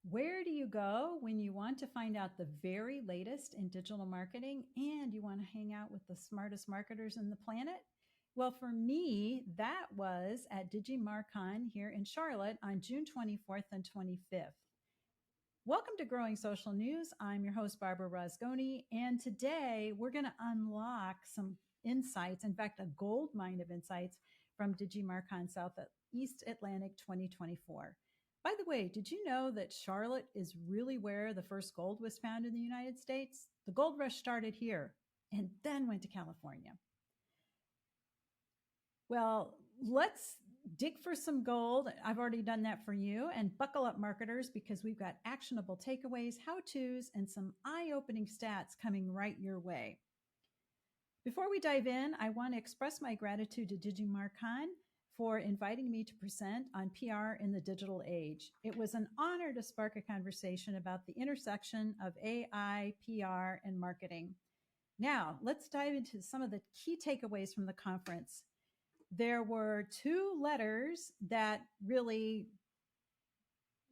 Where do you go when you want to find out the very latest in digital marketing and you want to hang out with the smartest marketers on the planet? Well, for me, that was at DigiMarCon here in Charlotte on June 24th and 25th. Welcome to Growing Social News. I'm your host, Barbara Rozgonyi, and today we're going to unlock some insights, in fact, a gold mine of insights from DigiMarCon Southeast Atlantic 2024. By the way, did you know that Charlotte is really where the first gold was found in the United States? The gold rush started here and then went to California. Well, let's dig for some gold. I've already done that for you. And buckle up, marketers, because we've got actionable takeaways, how-tos, and some eye-opening stats coming right your way. Before we dive in, I want to express my gratitude to DigiMarCon for inviting me to present on PR in the digital age. It was an honor to spark a conversation about the intersection of AI, PR, and marketing. Now, let's dive into some of the key takeaways from the conference. There were two letters that really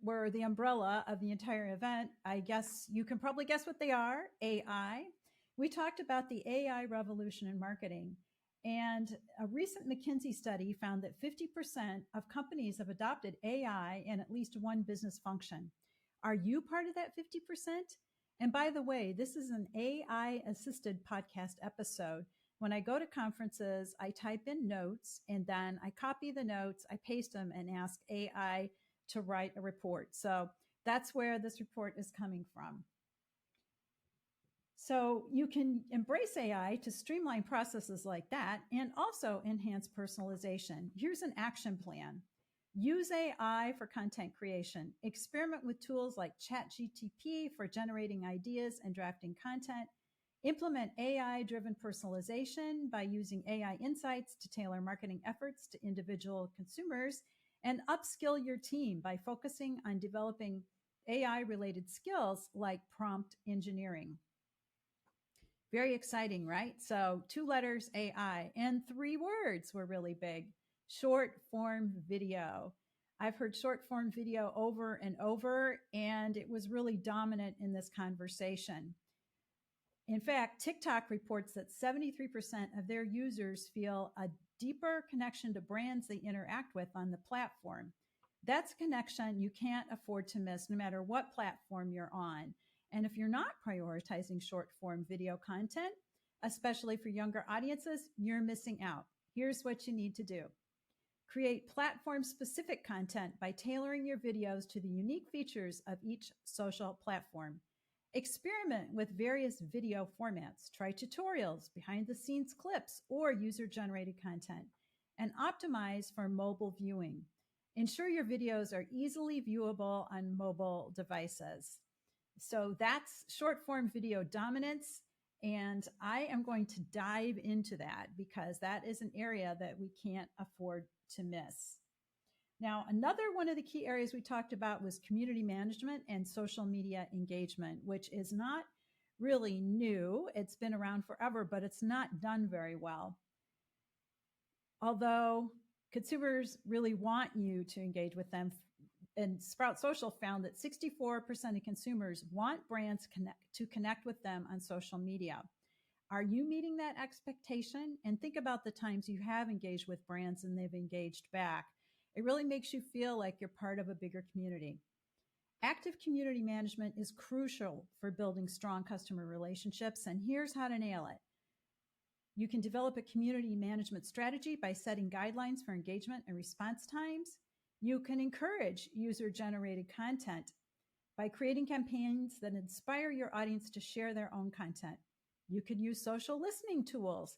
were the umbrella of the entire event. I guess you can probably guess what they are. AI. We talked about the AI revolution in marketing. And a recent McKinsey study found that 50% of companies have adopted AI in at least one business function. Are you part of that 50%? And by the way, this is an AI-assisted podcast episode. When I go to conferences, I type in notes and then I copy the notes, I paste them and ask AI to write a report. So that's where this report is coming from. So you can embrace AI to streamline processes like that and also enhance personalization. Here's an action plan. Use AI for content creation. Experiment with tools like ChatGPT for generating ideas and drafting content. Implement AI-driven personalization by using AI insights to tailor marketing efforts to individual consumers, and upskill your team by focusing on developing AI-related skills like prompt engineering. Very exciting, right? So 2 letters, AI, and 3 words were really big. Short form video. I've heard short form video over and over, and it was really dominant in this conversation. In fact, TikTok reports that 73% of their users feel a deeper connection to brands they interact with on the platform. That's a connection you can't afford to miss no matter what platform you're on. And if you're not prioritizing short form video content, especially for younger audiences, you're missing out. Here's what you need to do. Create platform specific content by tailoring your videos to the unique features of each social platform. Experiment with various video formats. Try tutorials, behind the scenes clips, or user generated content, and optimize for mobile viewing. Ensure your videos are easily viewable on mobile devices. So that's short form video dominance. And I am going to dive into that because that is an area that we can't afford to miss. Now, another one of the key areas we talked about was community management and social media engagement, which is not really new. It's been around forever, but it's not done very well. Although consumers really want you to engage with them, and Sprout Social found that 64% of consumers want brands to connect with them on social media. Are you meeting that expectation? And think about the times you have engaged with brands and they've engaged back. It really makes you feel like you're part of a bigger community. Active community management is crucial for building strong customer relationships, and here's how to nail it. You can develop a community management strategy by setting guidelines for engagement and response times. You can encourage user-generated content by creating campaigns that inspire your audience to share their own content. You could use social listening tools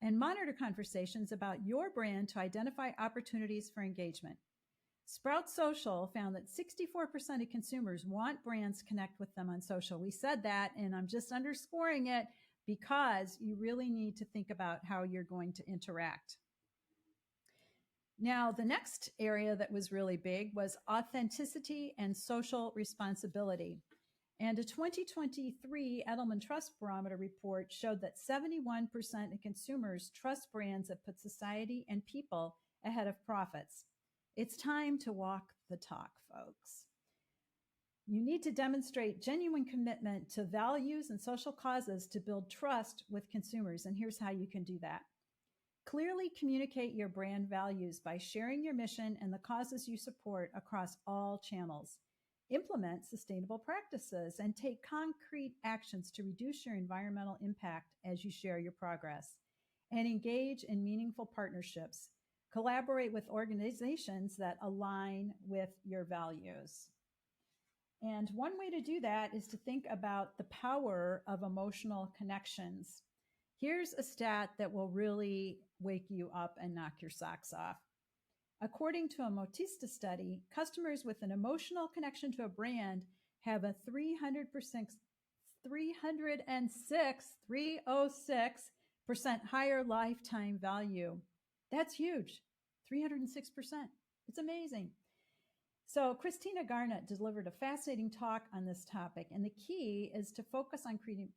and monitor conversations about your brand to identify opportunities for engagement. Sprout Social found that 64% of consumers want brands to connect with them on social. We said that, and I'm just underscoring it because you really need to think about how you're going to interact. Now, the next area that was really big was authenticity and social responsibility. And a 2023 Edelman Trust Barometer report showed that 71% of consumers trust brands that put society and people ahead of profits. It's time to walk the talk, folks. You need to demonstrate genuine commitment to values and social causes to build trust with consumers. And here's how you can do that. Clearly communicate your brand values by sharing your mission and the causes you support across all channels. Implement sustainable practices and take concrete actions to reduce your environmental impact as you share your progress. And engage in meaningful partnerships. Collaborate with organizations that align with your values. And one way to do that is to think about the power of emotional connections. Here's a stat that will really wake you up and knock your socks off. According to a Motista study, customers with an emotional connection to a brand have a 306% higher lifetime value. That's huge, 306%. It's amazing. So Christina Garnett delivered a fascinating talk on this topic, and the key is to focus on creating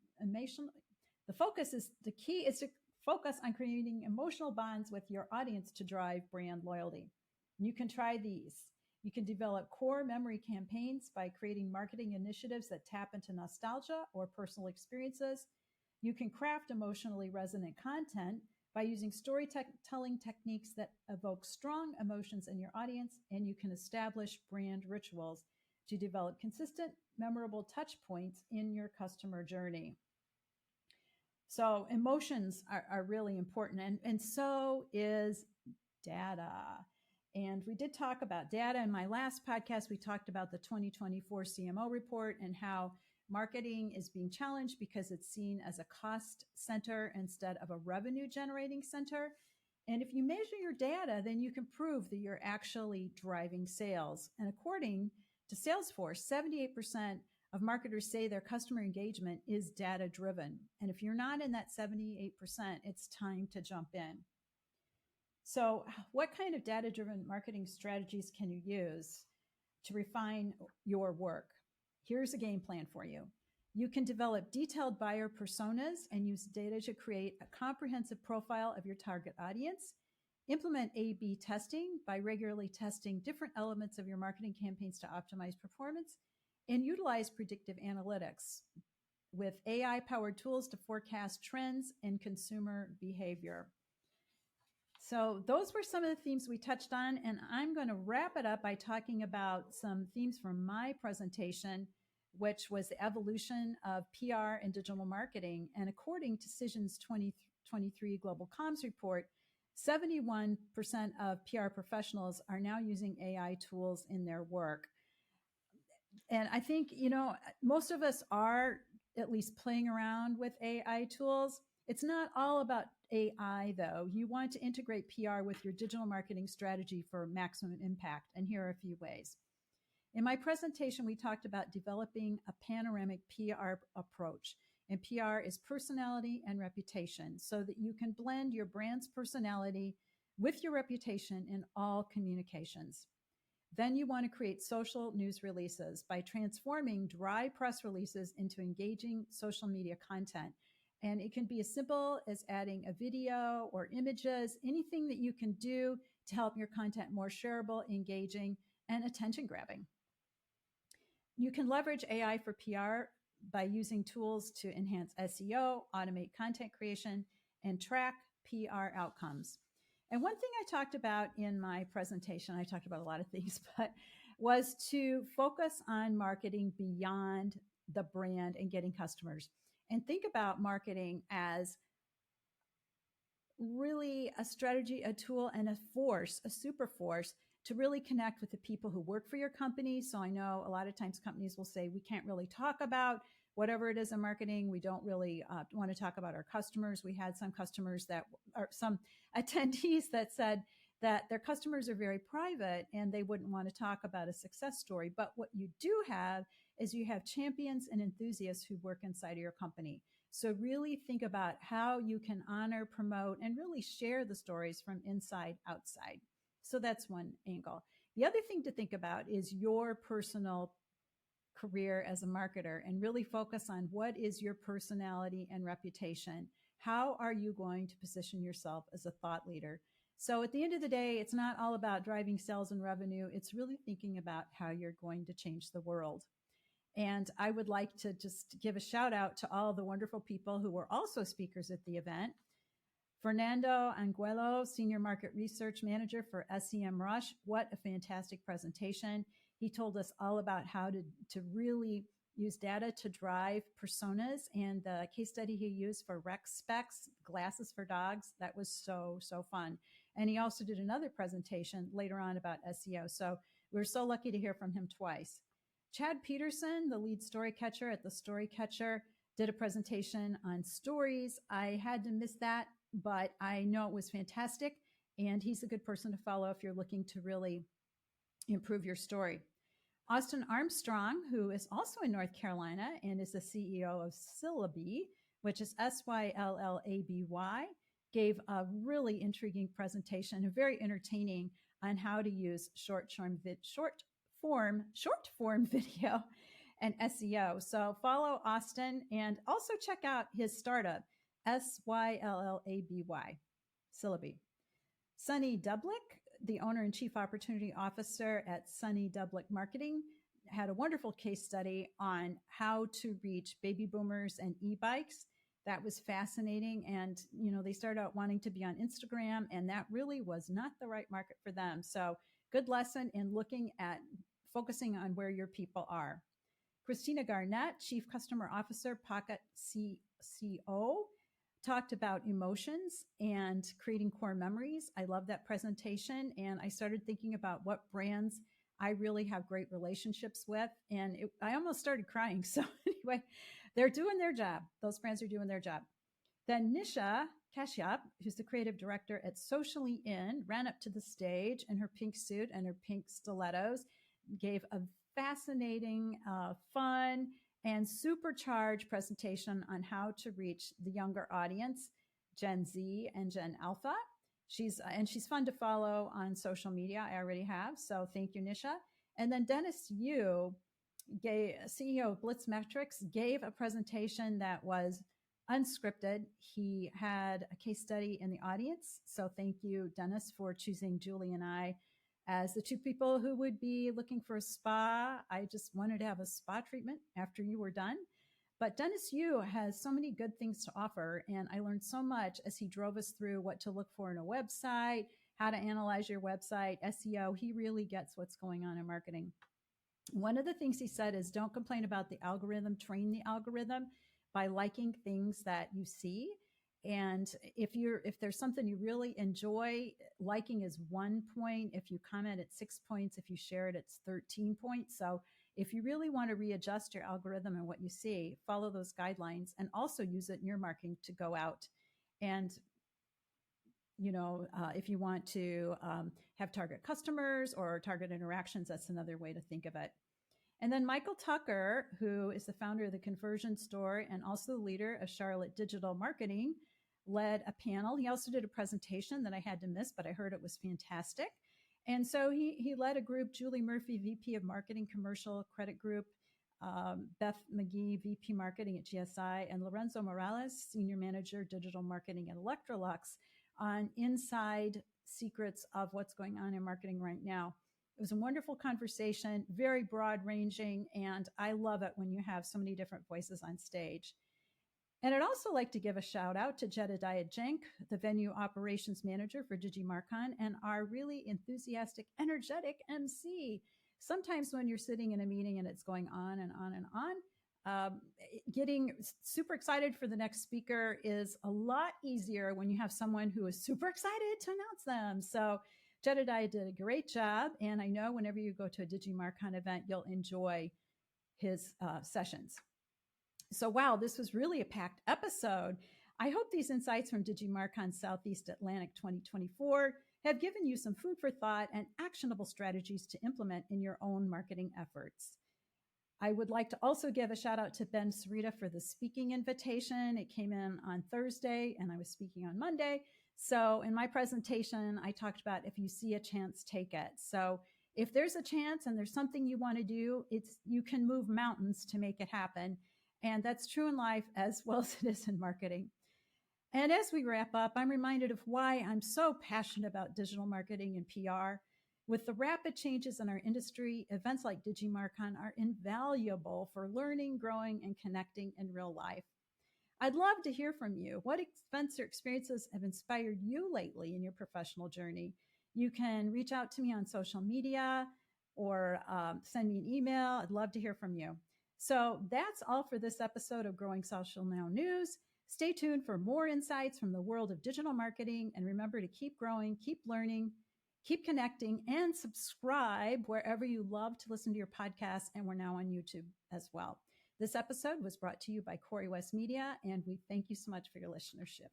emotional bonds with your audience to drive brand loyalty. And you can try these. You can develop core memory campaigns by creating marketing initiatives that tap into nostalgia or personal experiences. You can craft emotionally resonant content by using storytelling techniques that evoke strong emotions in your audience, and you can establish brand rituals to develop consistent, memorable touch points in your customer journey. So emotions are really important, and so is data. And we did talk about data in my last podcast. We talked about the 2024 CMO report and how marketing is being challenged because it's seen as a cost center instead of a revenue generating center. And if you measure your data, then you can prove that you're actually driving sales. And according to Salesforce, 78% of marketers say their customer engagement is data driven. And if you're not in that 78%, it's time to jump in. So what kind of data driven marketing strategies can you use to refine your work? Here's a game plan for you. You can develop detailed buyer personas and use data to create a comprehensive profile of your target audience. Implement A/B testing by regularly testing different elements of your marketing campaigns to optimize performance, and utilize predictive analytics with AI-powered tools to forecast trends in consumer behavior. So those were some of the themes we touched on, and I'm going to wrap it up by talking about some themes from my presentation, which was the evolution of PR and digital marketing. And according to Cision's 2023 Global Comms Report, 71% of PR professionals are now using AI tools in their work. And I think, most of us are at least playing around with AI tools. It's not all about AI, though. You want to integrate PR with your digital marketing strategy for maximum impact. And here are a few ways. In my presentation, we talked about developing a panoramic PR approach. And PR is personality and reputation, so that you can blend your brand's personality with your reputation in all communications. Then you want to create social news releases by transforming dry press releases into engaging social media content. And it can be as simple as adding a video or images, anything that you can do to help your content more shareable, engaging, and attention grabbing. You can leverage AI for PR by using tools to enhance SEO, automate content creation, and track PR outcomes. And one thing I talked about in my presentation, I talked about a lot of things, but was to focus on marketing beyond the brand and getting customers. And think about marketing as really a strategy, a tool, and a force, a super force to really connect with the people who work for your company. So I know a lot of times companies will say, we can't really talk about whatever it is in marketing. We don't really want to talk about our customers. We had some customers some attendees that said that their customers are very private and they wouldn't want to talk about a success story. But what you do have is you have champions and enthusiasts who work inside of your company. So really think about how you can honor, promote, and really share the stories from inside outside. So that's one angle. The other thing to think about is your personal career as a marketer, and really focus on what is your personality and reputation. How are you going to position yourself as a thought leader? So at the end of the day, it's not all about driving sales and revenue. It's really thinking about how you're going to change the world. And I would like to just give a shout out to all the wonderful people who were also speakers at the event. Fernando Angulo, Senior Market Research Manager for SEMrush. What a fantastic presentation. He told us all about how to really use data to drive personas, and the case study he used for rec specs, glasses for dogs, that was so fun. And he also did another presentation later on about SEO. So we're so lucky to hear from him twice. Chad Petersen, the lead story catcher at the Story Catcher, did a presentation on stories. I had to miss that, but I know it was fantastic. And he's a good person to follow if you're looking to really improve your story. Austin Armstrong, who is also in North Carolina and is the CEO of Syllaby, which is Syllaby, gave a really intriguing presentation, very entertaining, on how to use short form video and SEO. So follow Austin and also check out his startup, Syllaby, Syllaby. Sunny Dublick, the owner and chief opportunity officer at Sunny Dublick Marketing, had a wonderful case study on how to reach baby boomers and e-bikes. That was fascinating. And, they started out wanting to be on Instagram, and that really was not the right market for them. So good lesson in focusing on where your people are. Christina Garnett, Chief Customer Officer, Pocket CO, talked about emotions and creating core memories. I love that presentation. And I started thinking about what brands I really have great relationships with. And I almost started crying. So anyway, they're doing their job. Those brands are doing their job. Then Nisha Kashyap, who's the creative director at Socially In, ran up to the stage in her pink suit and her pink stilettos, gave a fascinating, fun, and supercharged presentation on how to reach the younger audience, Gen Z and Gen Alpha. She's fun to follow on social media. I already have. So thank you, Nisha. And then Dennis Yu, CEO of Blitzmetrics, gave a presentation that was unscripted. He had a case study in the audience. So thank you, Dennis, for choosing Julie and I as the two people who would be looking for a spa. I just wanted to have a spa treatment after you were done. But Dennis Yu has so many good things to offer, and I learned so much as he drove us through what to look for in a website, how to analyze your website, SEO. He really gets what's going on in marketing. One of the things he said is, don't complain about the algorithm, train the algorithm by liking things that you see. And if there's something you really enjoy, liking is 1 point. If you comment, it's 6 points. If you share it, it's 13 points. So if you really want to readjust your algorithm and what you see, follow those guidelines and also use it in your marketing to go out. And, if you want to have target customers or target interactions, that's another way to think of it. And then Michael Tucker, who is the founder of the Conversion Store and also the leader of Charlotte Digital Marketing, led a panel. He also did a presentation that I had to miss, but I heard it was fantastic. And so he led a group, Julie Murphy, VP of Marketing Commercial Credit Group, Beth Magee, VP Marketing at GSI, and Lorenzo Morales, Senior Manager, Digital Marketing at Electrolux, on inside secrets of what's going on in marketing right now. It was a wonderful conversation, very broad ranging, and I love it when you have so many different voices on stage. And I'd also like to give a shout out to Jedediah Jenk, the venue operations manager for DigiMarCon, and our really enthusiastic, energetic MC. Sometimes when you're sitting in a meeting and it's going on and on and on, getting super excited for the next speaker is a lot easier when you have someone who is super excited to announce them. So Jedediah did a great job, and I know whenever you go to a DigiMarCon event, you'll enjoy his sessions. So wow, this was really a packed episode. I hope these insights from DigiMarCon Southeast Atlantic 2024 have given you some food for thought and actionable strategies to implement in your own marketing efforts. I would like to also give a shout out to Ben Sarita for the speaking invitation. It came in on Thursday and I was speaking on Monday. So in my presentation, I talked about if you see a chance, take it. So if there's a chance and there's something you want to do, you can move mountains to make it happen. And that's true in life as well as it is in marketing. And as we wrap up, I'm reminded of why I'm so passionate about digital marketing and PR. With the rapid changes in our industry, events like DigiMarCon are invaluable for learning, growing, and connecting in real life. I'd love to hear from you. What events or experiences have inspired you lately in your professional journey? You can reach out to me on social media or send me an email. I'd love to hear from you. So that's all for this episode of Growing Social Now News. Stay tuned for more insights from the world of digital marketing. And remember to keep growing, keep learning, keep connecting, and subscribe wherever you love to listen to your podcast. And we're now on YouTube as well. This episode was brought to you by CoryWest Media, and we thank you so much for your listenership.